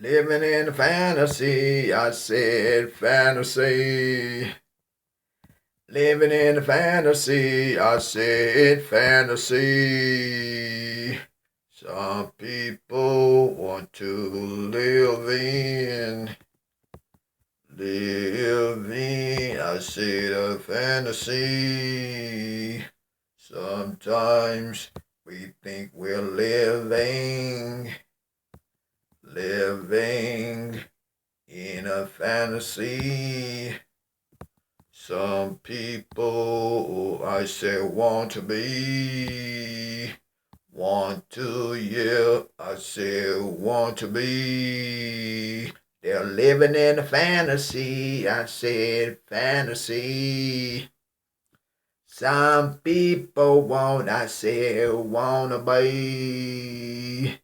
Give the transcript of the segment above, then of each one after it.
Living in fantasy, I said fantasy. Living in fantasy, I said fantasy. Some people want to live in, I said a fantasy. Sometimes we think we're living in a fantasy. Some people I say want to, yeah, I say want to be. They're living in a fantasy, I said fantasy. Some people want, I say wanna be.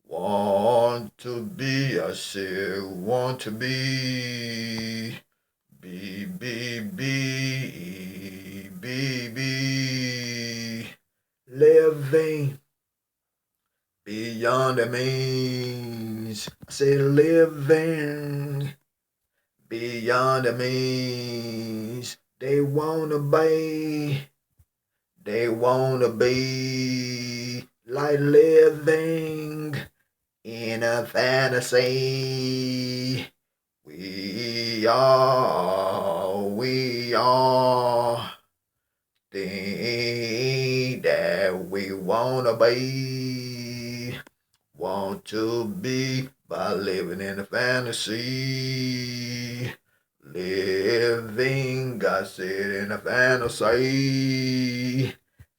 Want to be, I say want to be. Be. Living beyond the means. I say living beyond the means. They wanna be like living in a fantasy. We are think that we want to be by living in a fantasy. Living, I said, in a fantasy.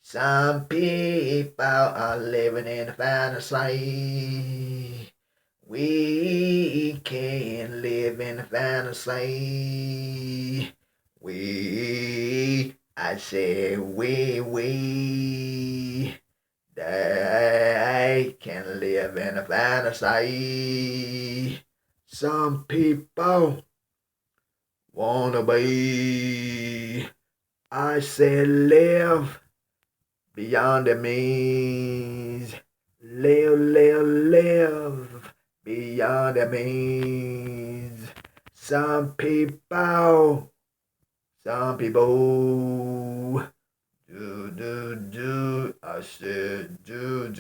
Some people are living in a fantasy. We can live in a fantasy. I say they can live in a fantasy. Some people wanna be, I say live beyond the means. Live beyond the means. Some people do, I said do.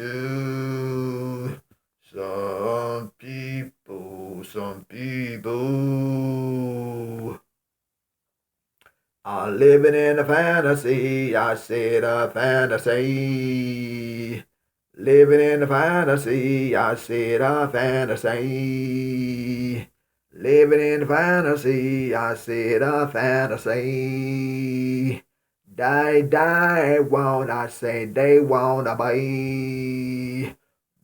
Some people are living in a fantasy, I said a fantasy. Living in a fantasy, I said a fantasy. Living in a fantasy, I said a fantasy. They want, I say they wanna be.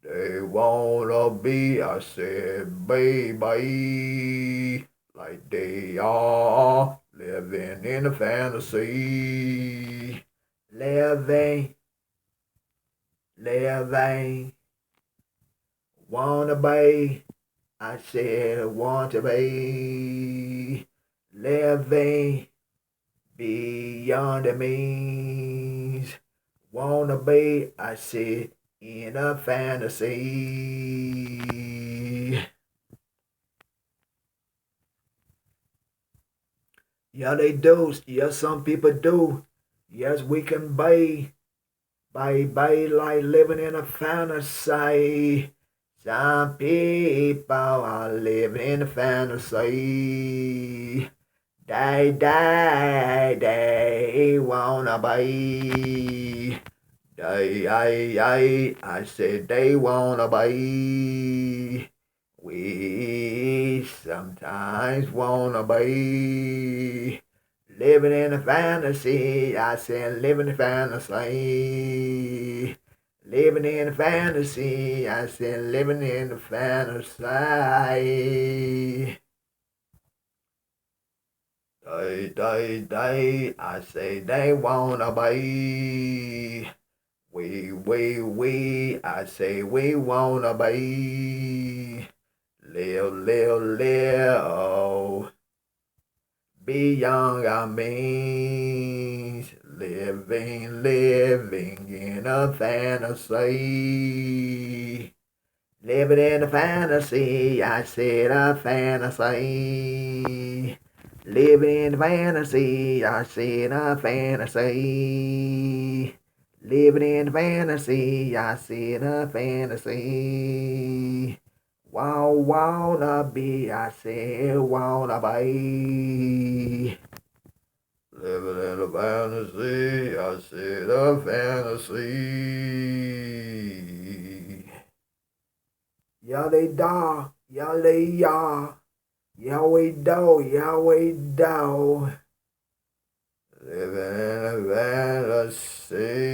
They wanna be, I said baby. Like they are living in a fantasy. Living, wanna be, I said want to be. Living beyond the means. Wanna be, I said, in a fantasy. Yeah, they do. Yes, some people do. Yes, we can be like living in a fantasy. Some people are living in a fantasy. They wanna be. I said they wanna be. We sometimes wanna be. Living in a fantasy, I said living in a fantasy. Living in a fantasy, I said living in a fantasy. I say they wanna be. I say we wanna be. Live. Be young, I mean. Living in a fantasy. Living in a fantasy, I said a fantasy. Living in a fantasy, I said a fantasy. Living in a fantasy, I said a fantasy. Wow, wanna be, I said wanna be. Living in a fantasy, I said a fantasy. Yahweh da, Yahweh ya, Yahweh do, Yahweh do. Living in a fantasy.